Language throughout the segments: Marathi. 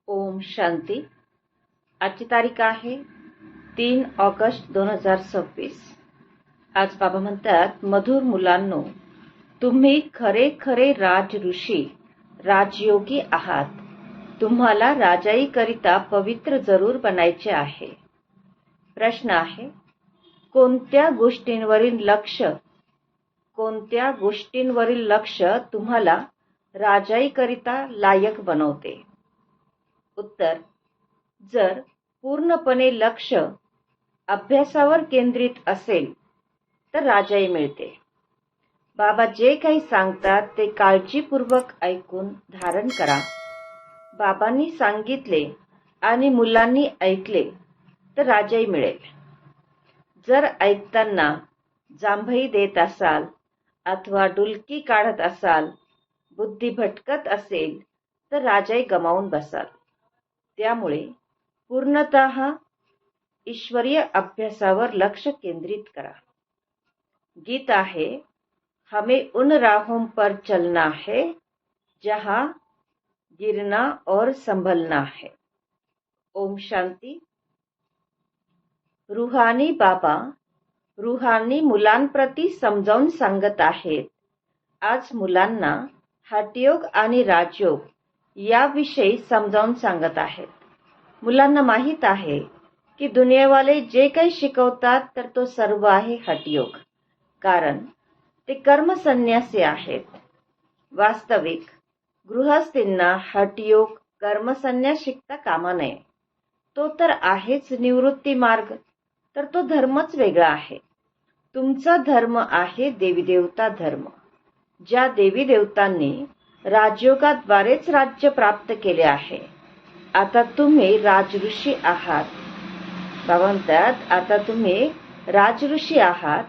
ओम शांती. आजची तारीख आहे 3 ऑगस्ट 2026. आज बाबा म्हणतात, मधुर मुलांनो, तुम्ही खरे खरे राज ऋषी राजयोगी आहात. तुम्हाला राजाईकरिता पवित्र जरूर बनायचे आहे. प्रश्न आहे, कोणत्या गोष्टींवरील लक्ष तुम्हाला राजाईकरिता लायक बनवते? उत्तर, जर पूर्णपणे लक्ष अभ्यासावर केंद्रित असेल तर राजाई मिळते. बाबा जे काही सांगतात ते काळजीपूर्वक ऐकून धारण करा. बाबांनी सांगितले आणि मुलांनी ऐकले तर राजाई मिळेल. जर ऐकताना जांभई देत असाल अथवा डुलकी काढत असाल, बुद्धी भटकत असेल तर राजाई गमावून बसाल. त्यामुळे पूर्णतः ईश्वरीय अभ्यासावर लक्ष केंद्रित करा. गीत आहे, हमें उन राहों पर चलना है जहां गिरना और संभलना है. ओम शांती. रुहानी बाबा रुहानी मुलांप्रती समजावून सांगत आहेत. आज मुलांना हठयोग आणि राजयोग याविषयी समजावून सांगत आहेत. मुलांना माहीत आहे की दुनियावाले जे काही शिकवतात तर तो सर्व आहे हठयोग, कारण ते कर्मसन्यासी आहेत. वास्तविक गृहस्थींना हठयोग कर्मसन्यास शिकता कामा नये. तो तर आहेच निवृत्ती मार्ग, तर तो धर्मच वेगळा आहे. तुमचा धर्म आहे देवी देवता धर्म. ज्या देवी देवतांनी राजयोगाद्वारेच राज्य प्राप्त केले आहे. आता तुम्ही राजऋषी आहात. बाबा म्हणतात, आता तुम्ही राजऋषी आहात.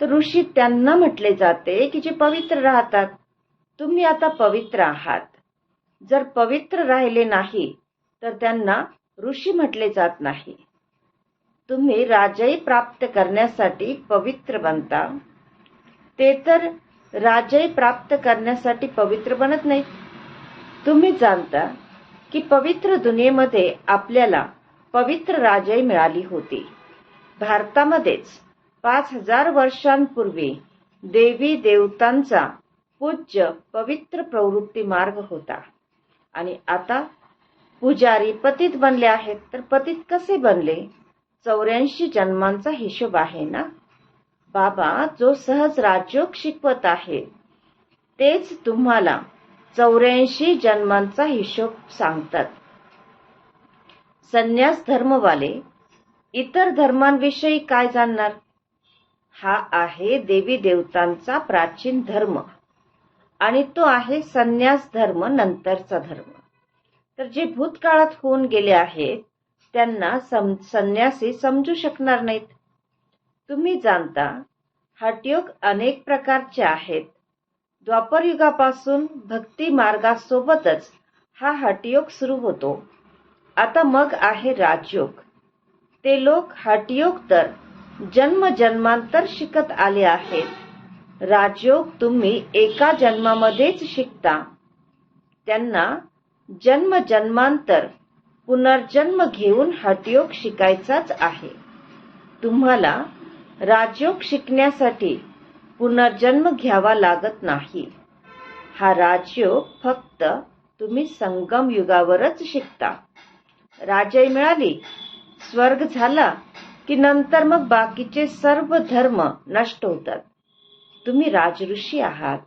तर ऋषी त्यांना म्हटले जाते की जे पवित्र राहतात. तुम्ही आता पवित्र आहात. जर पवित्र राहिले नाही तर त्यांना ऋषी म्हटले जात नाही. तुम्ही राजाई प्राप्त करण्यासाठी पवित्र बनता. ते तर राजाई प्राप्त करण्यासाठी पवित्र बनत नाही. तुम्ही जाणता की पवित्र दुनियेमध्ये आपल्याला पवित्र राजाई मिळाली होती. भारतामध्येच 5000 वर्षांपूर्वी देवी देवतांचा पूज्य पवित्र प्रवृत्ती मार्ग होता. आणि आता पुजारी पतित बनले आहेत. तर पतित कसे बनले? 84 जन्मांचा हिशोब आहे ना. बाबा जो सहज राजयोग शिकवत आहे तेच तुम्हाला 84 जन्मांचा हिशोब सांगतात. संन्यास धर्मवाले इतर धर्मांविषयी काय जाणणार? हा आहे देवी देवतांचा प्राचीन धर्म आणि तो आहे संन्यास धर्म नंतरचा धर्म. तर जे भूतकाळात होऊन गेले आहेत त्यांना संन्यासी समजू शकणार नाहीत. तुम्ही जाणता हठयोग अनेक प्रकारचे आहेत. द्वापर युगापासून भक्ती मार्गासोबतच हा हठयोग सुरू होतो. आता मग आहे राजयोग. ते लोक हठयोग तर जन्मजन्मांतर शिकत आले आहेत. राजयोग तुम्ही एका जन्मामध्येच शिकता. त्यांना जन्मजन्मांतर पुनर्जन्म घेऊन हठयोग शिकायचाच आहे. तुम्हाला राजयोग शिकण्यासाठी पुनर्जन्म घ्यावा लागत नाही. हा राजयोग फक्त तुम्ही संगम युगावरच शिकता. राजाई मिळाली, स्वर्ग झाला की नंतर मग बाकीचे सर्व धर्म नष्ट होतात. तुम्ही राजऋषी आहात.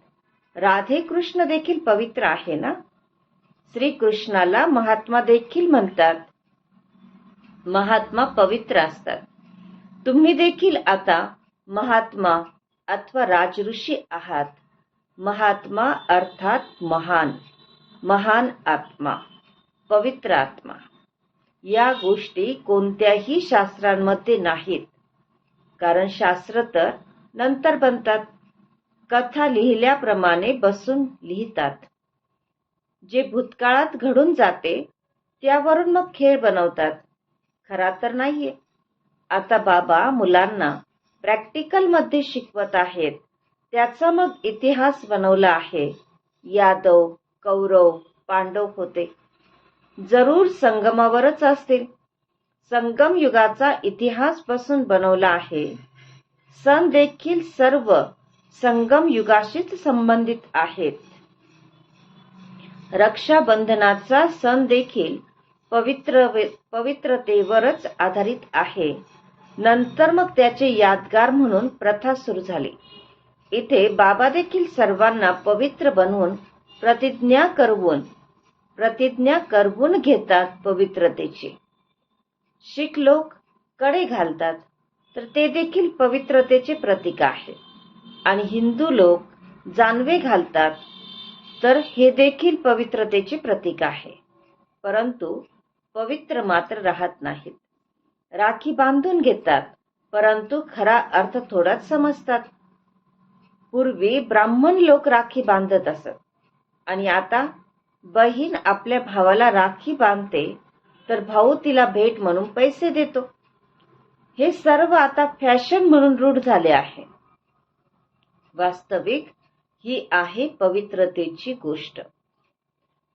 राधे कृष्ण देखील पवित्र आहे ना. श्रीकृष्णाला महात्मा देखील म्हणतात. महात्मा पवित्र असतात. तुम्ही देखील आता महात्मा अथवा राजऋषी आहात. महात्मा अर्थात महान, महान आत्मा, पवित्र आत्मा. या गोष्टी कोणत्याही शास्त्रांमध्ये नाहीत, कारण शास्त्र तर नंतर बनतात. कथा लिहिल्याप्रमाणे बसून लिहितात. जे भूतकाळात घडून जाते त्यावरून मग खेळ बनवतात. खरा तर नाहीये. आता बाबा मुलांना प्रॅक्टिकल मध्ये शिकवत आहेत. त्याचा मग इतिहास बनवला आहे. यादव, कौरव, पांडव होते. जरूर संगमावरच असतील. संगम युगाचा इतिहास बसून बनवला आहे. सण देखील सर्व संगम युगाशीच संबंधित आहेत. रक्षाबंधनाचा सण देखील पवित्रतेवरच आधारित आहे. नंतर मग त्याचे यादगार म्हणून प्रथा सुरू झाली. इथे बाबा देखील सर्वांना पवित्र बनवून प्रतिज्ञा करवून घेतात पवित्रतेची. शीख लोक कडे घालतात, तर ते देखील पवित्रतेचे प्रतीक आहे. आणि हिंदू लोक जानवे घालतात, तर हे देखील पवित्रतेचे प्रतीक आहे. परंतु पवित्र मात्र राहत नाहीत. राखी बांधून घेतात, परंतु खरा अर्थ थोडाच समजतात. पूर्वी ब्राह्मण लोक राखी बांधत असत, आणि आता बहीण आपल्या भावाला राखी बांधते, तर भाऊ तिला भेट म्हणून पैसे देतो. हे सर्व आता फॅशन म्हणून रूढ झाले आहे. वास्तविक ही आहे पवित्रतेची गोष्ट.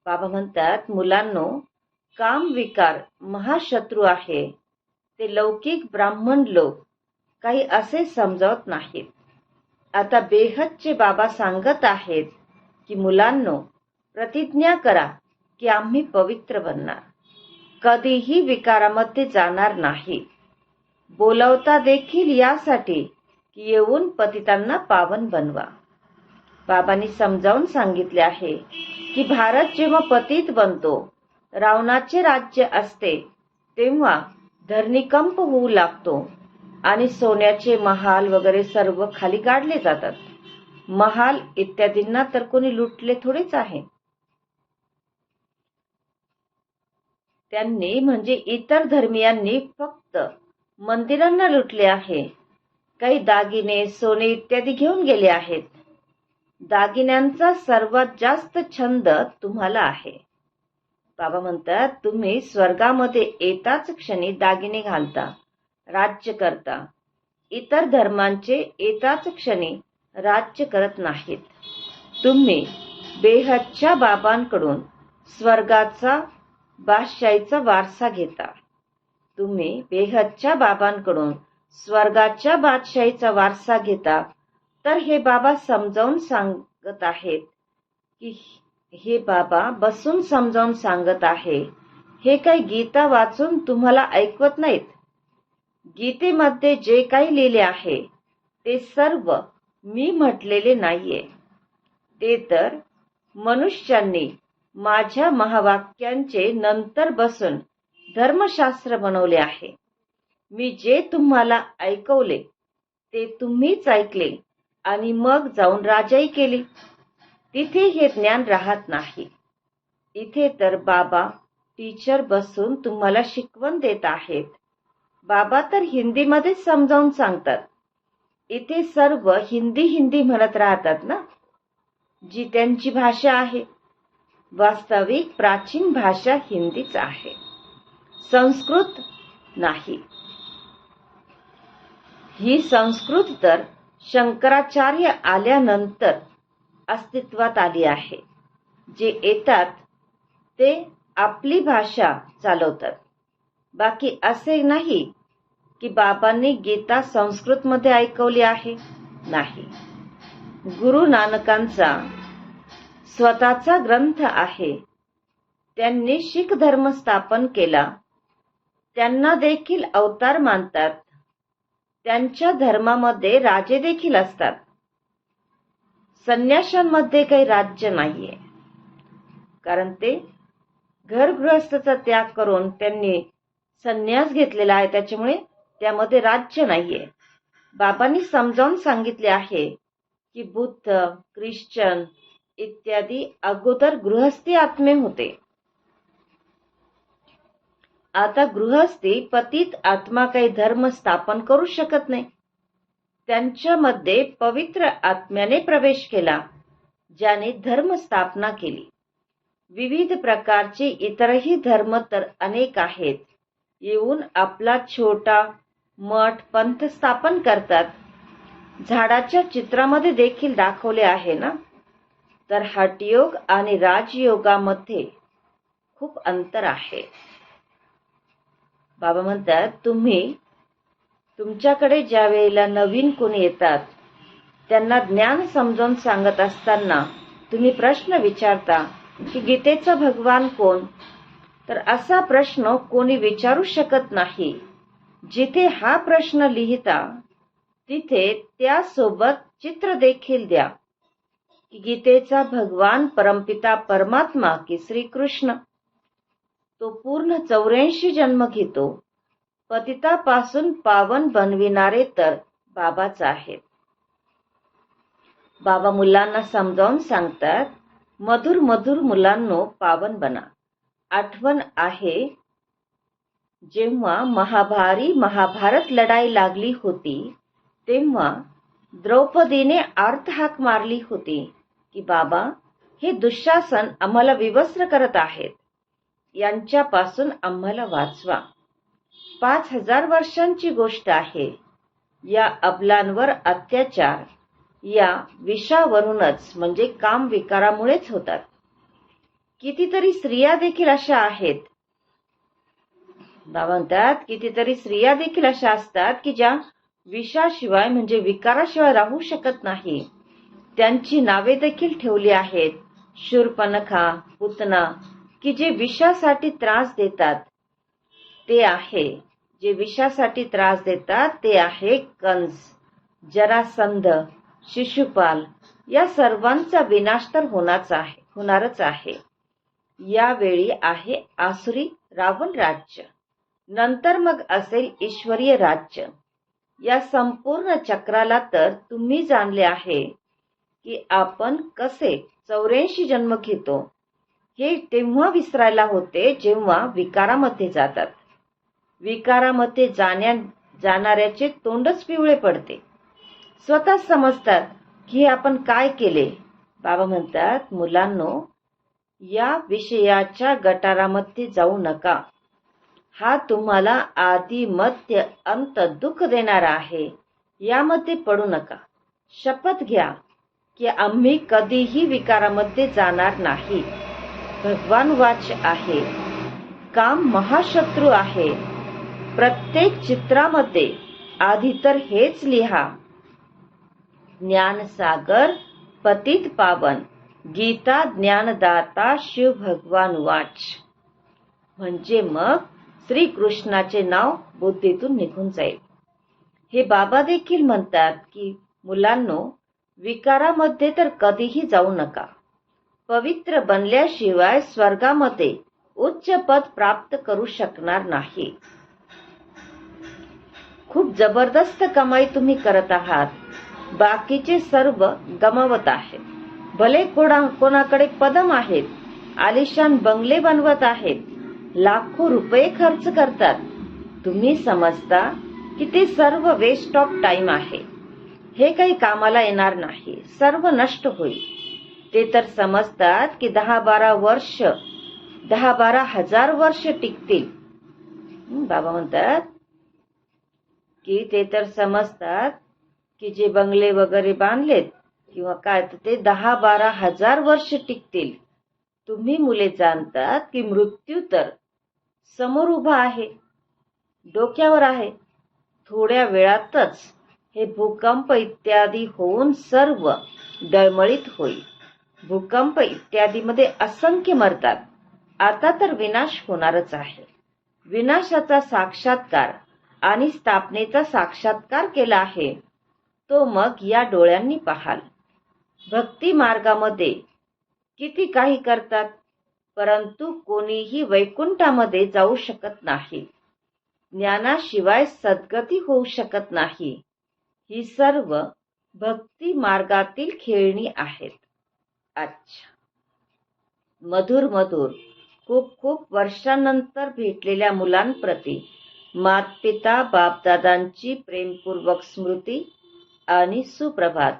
बाबा म्हणतात, मुलांनो, काम विकार महाशत्रू आहे. ते लौकिक ब्राह्मण लोक काही असे समजावत नाहीत. आता बेहदचे बाबा सांगत आहेत की मुलांनो, प्रतिज्ञा करा की आम्ही पवित्र बनणार, कधीही विकारामध्ये जाणार नाही. बोलवता देखील यासाठी की येऊन पतितांना पावन बनवा. बाबांनी समजावून सांगितले आहे की भारत जेव्हा पतित बनतो, रावणाचे राज्य असते, तेव्हा धरणीकंप होऊ लागतो आणि सोन्याचे महाल वगैरे सर्व खाली काढले जातात. महाल इत्यादींना तर कोणी लुटले थोडेच आहे. त्यांनी म्हणजे इतर धर्मियांनी फक्त मंदिरांना लुटले आहे. काही दागिने, सोने इत्यादी घेऊन गेले आहेत. दागिन्यांचा सर्वात जास्त छंद तुम्हाला आहे. बाबा म्हणतात, तुम्ही स्वर्गामध्ये येताच क्षणी दागिने घालता, राज्य करता. इतर धर्मांचे येताच क्षणी राज्य करत नाहीत. तुम्ही बेहदच्या बाबांकडून स्वर्गाचा बादशाहीचा वारसा घेता. तुम्ही बेहदच्या बाबांकडून स्वर्गाच्या बादशाहीचा वारसा घेता. तर हे बाबा समजावून सांगत आहेत की हे बाबा बसून समजावून सांगत आहे. हे काही गीता वाचून तुम्हाला ऐकवत नाहीत. गीतेमध्ये जे काही लिहिले आहे ते सर्व मी म्हटलेले नाहीये. ते तर मनुष्यांनी माझ्या महावाक्यांचे नंतर बसून धर्मशास्त्र बनवले आहे. मी जे तुम्हाला ऐकवले ते तुम्हीच ऐकले आणि मग जाऊन राजाई केली. तिथे हे ज्ञान राहत नाही. इथे तर बाबा टीचर बसून तुम्हाला शिकवण देत आहेत. बाबा तर हिंदीमध्ये समजावून सांगतात. इथे सर्व हिंदी म्हणत राहतात ना, जी त्यांची भाषा आहे. वास्तविक प्राचीन भाषा हिंदीच आहे, संस्कृत नाही. ही संस्कृत तर शंकराचार्य आल्यानंतर अस्तित्वात आली आहे. जे येतात ते आपली भाषा चालवतात. बाकी असे नाही की बाबांनी गीता संस्कृतमध्ये ऐकवली आहे, नाही. गुरु नानकांचा स्वतःचा ग्रंथ आहे. त्यांनी शीख धर्म स्थापन केला. त्यांना देखील अवतार मानतात. त्यांच्या धर्मामध्ये राजे देखील असतात. संन्याशांमध्ये काही राज्य नाहीये, कारण ते घरगृहस्थाचा त्याग करून त्यांनी संन्यास घेतलेला आहे. त्याच्यामुळे त्यामध्ये राज्य नाहीये. बाबांनी समजावून सांगितले आहे की बुद्ध, ख्रिश्चन इत्यादी अगोदर गृहस्थी आत्मे होते. आता गृहस्थी पतित आत्मा काही धर्म स्थापन करू शकत नाही. त्यांच्यामध्ये पवित्र आत्म्याने प्रवेश केला, ज्याने धर्म स्थापना केली. विविध प्रकारचे इतरही धर्म तर अनेक आहेत. येऊन आपला छोटा मठ पंथ स्थापन करतात. झाडाच्या चित्रामध्ये देखील दाखवले आहे ना. तर हठयोग आणि राजयोगामध्ये खूप अंतर आहे. बाबा म्हणतात, तुमच्याकडे ज्या वेळेला नवीन कोणी येतात त्यांना ज्ञान समजावून सांगत असताना तुम्ही प्रश्न विचारता की गीतेचा भगवान कोण? तर असा प्रश्न कोणी विचारू शकत नाही. जिथे हा प्रश्न लिहिता तिथे त्यासोबत चित्र देखील द्या की गीतेचा भगवान परमपिता परमात्मा की श्रीकृष्ण तो पूर्ण 84 जन्म घेतो. पतितापासून पावन बनविणारे तर बाबाच आहेत. बाबा मुलांना समजावून सांगतात, मधुर मधुर मुलांनो पावन बना. आठवण आहे जेव्हा महाभारत लढाई लागली होती तेव्हा द्रौपदीने हाक मारली होती की बाबा हे दुःशासन आम्हाला विवस्त्र करत आहेत, यांच्यापासून आम्हाला वाचवा. 5000 वर्षांची गोष्ट आहे. या अबलांवर अत्याचार या विषावरूनच म्हणजे काम विकारामुळेच होतात. कितीतरी स्त्रिया देखील अशा आहेत. बाबा म्हणतात, कितीतरी स्त्रिया देखील अशा असतात की ज्या विषाशिवाय म्हणजे विकाराशिवाय राहू शकत नाही. त्यांची नावे देखील ठेवली आहेत. शूर्पणखा, पुतना, की जे विषासाठी त्रास देतात ते आहे. जे विषासाठी त्रास देतात ते आहे कंस, जरासंध, शिशुपाल. या सर्वांचा विनाश तर होणारच आहे. यावेळी आहे आसुरी रावण राज्य, नंतर मग असेल ईश्वरीय राज्य. या संपूर्ण चक्राला तर तुम्ही जाणले आहे की आपण कसे 84 जन्म घेतो. हे तेव्हा विसरायला होते जेव्हा विकारामध्ये जातात. विकारामध्ये जाणाऱ्याचे तोंडच पिवळे पडते. स्वतः समजतात की आपण काय केले. बाबा म्हणतात, मुलांनो या विषयाच्या गटारामध्ये जाऊ नका. हा तुम्हाला आदी मध्य अंत दुःख देणारा आहे. यामध्ये पडू नका. शपथ घ्या की आम्ही कधीही विकारामध्ये जाणार नाही. भगवान वाच आहे, काम महाशत्रू आहे. प्रत्येक चित्रामध्ये आधी तर हेच लिहा, ज्ञानसागर पतित पावन, गीता ज्ञानदाता शिव भगवान वाच. म्हणजे मग श्रीकृष्णाचे नाव बुद्धीतून निघून जाईल. हे बाबा देखील म्हणतात की मुलांनो विकारामध्ये तर कधीही जाऊ नका. पवित्र बनल्याशिवाय स्वर्गामध्ये उच्च पद प्राप्त करू शकणार नाही. खूप जबरदस्त कमाई तुम्ही करत आहात. बाकीचे सर्व गमावत आहेत. भले कोणाकडे पदम आहेत, आलिशान बंगले बनवत आहेत, लाखो रुपये खर्च करतात. तुम्ही समजता की ते सर्व वेस्ट ऑफ टाइम आहे. हे काही कामाला येणार नाही. सर्व नष्ट होईल. ते तर समजतात की 10-12 हजार वर्ष टिकतील. बाबा म्हणतात की ते तर समजतात की जे बंगले वगैरे बांधलेत किंवा काय ते 10-12 हजार वर्ष टिकतील. तुम्ही मुले जाणतात की मृत्यू तर समोर उभा आहे, डोक्यावर आहे. थोड्या वेळातच हे भूकंप इत्यादी होऊन सर्व डळमळीत होईल. भूकंप इत्यादीमध्ये असंख्य मरतात. आता तर विनाश होणारच आहे. विनाशाचा साक्षात्कार आणि स्थापनेचा साक्षात्कार केला आहे तो मग या डोळ्यांनी पाहाल. भक्ती मार्गामध्ये किती काही करतात परंतु कोणीही वैकुंठामध्ये जाऊ शकत नाही. ज्ञानाशिवाय सद्गती होऊ शकत नाही. ही सर्व भक्ती मार्गातील खेळणी आहेत. अच्छा, मधुर मधुर खूप खूप वर्षांनंतर भेटलेल्या मुलांप्रती मातपिता बापदादांची प्रेमपूर्वक स्मृती आणि सुप्रभात.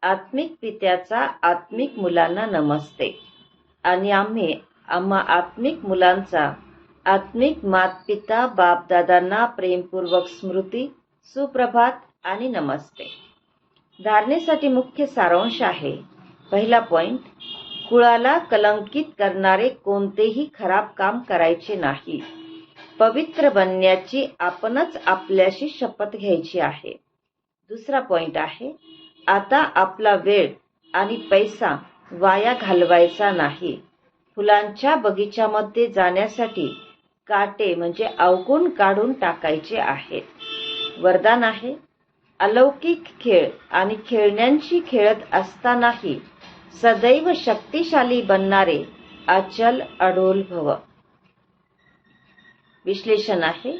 आत्मिक पित्याचा आत्मिक मुलांना नमस्ते आणि आम्हा आत्मिक मुलांचा आत्मिक मातपिता बापदादांना प्रेमपूर्वक स्मृती, सुप्रभात आणि नमस्ते. धारणेसाठी मुख्य सारांश आहे. पहिला पॉइंट, कुळाला कलंकित करणारे कोणतेही खराब काम करायचे नाही. पवित्र बनण्याची आपणच आपल्याशी शपथ घ्यायची आहे. दुसरा पॉइंट आहे, आता आपला वेळ आणि पैसा वाया घालवायचा नाही. फुलांच्या बगीच्यामध्ये जाण्यासाठी काटे म्हणजे अवगुण काढून टाकायचे आहेत. वरदान आहे, अलौकिक खेळ आणि खेळण्यांशी खेळत असतानाही सदैव शक्तिशाली बनणारे अचल अडोल भव. विश्लेषण आहे,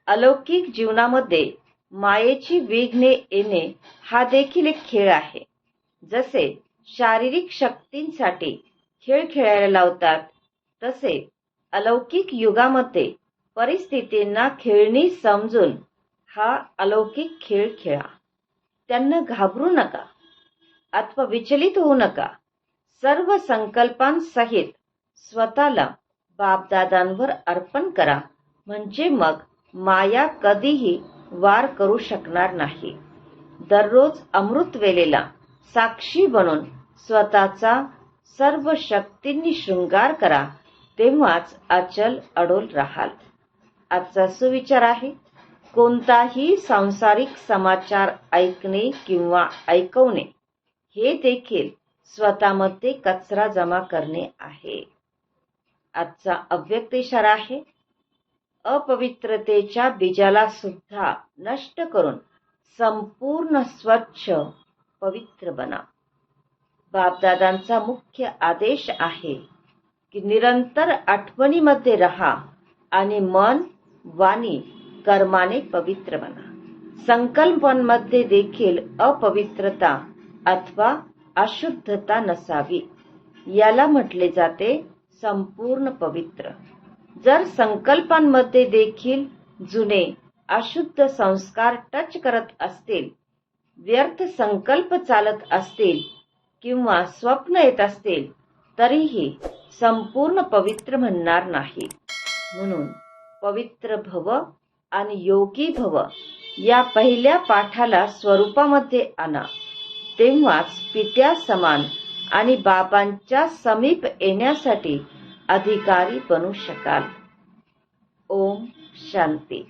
अलौकिक जीवनामध्ये मायेची विघ्ने येणे हा देखील एक खेळ आहे. जसे शारीरिक शक्तींसाठी खेळ खेळायला लावतात, तसे अलौकिक युगामध्ये परिस्थितींना खेळणी समजून हा अलौकिक खेळ खेळा. त्यांना घाबरू नका अथवा विचलित होऊ नका. सर्व संकल्पांसहित स्वतःला बापदादांवर अर्पण करा, म्हणजे मग माया कधीही वार करू शकणार नाही. दररोज अमृत वेलेला साक्षी बनून स्वतःचा सर्व शक्तींनी शृंगार करा, तेव्हाच अचल अडोल राहाल. आजचा सुविचार आहे, कोणताही सांसारिक समाचार ऐकणे किंवा ऐकवणे हे देखील स्वतःमध्ये कचरा जमा करणे आहे. आजचा अव्यक्त इशारा आहे, अपवित्रतेच्या बीजाला सुद्धा नष्ट करून संपूर्ण स्वच्छ पवित्र बना. बापदादांचा मुख्य आदेश आहे की निरंतर आठवणीमध्ये रहा आणि मन, वाणी, कर्माने पवित्र बना. संकल्पांमध्ये देखील अपवित्रता अथवा अशुद्धता नसावी. याला म्हटले जाते संपूर्ण पवित्र. जर संकल्पांमध्ये देखील जुने अशुद्ध संस्कार टच करत असतील, व्यर्थ संकल्प चालत असतील किंवा स्वप्न येत असतील, तरीही संपूर्ण पवित्र म्हणणार नाही. म्हणून पवित्र भव आणि योगी भव या पहिल्या पाठाला स्वरूपामध्ये आणा, तेव्हाच पित्या समान आणि बाबांच्या समीप येण्यासाठी अधिकारी बनू शकाल. ओम शांती.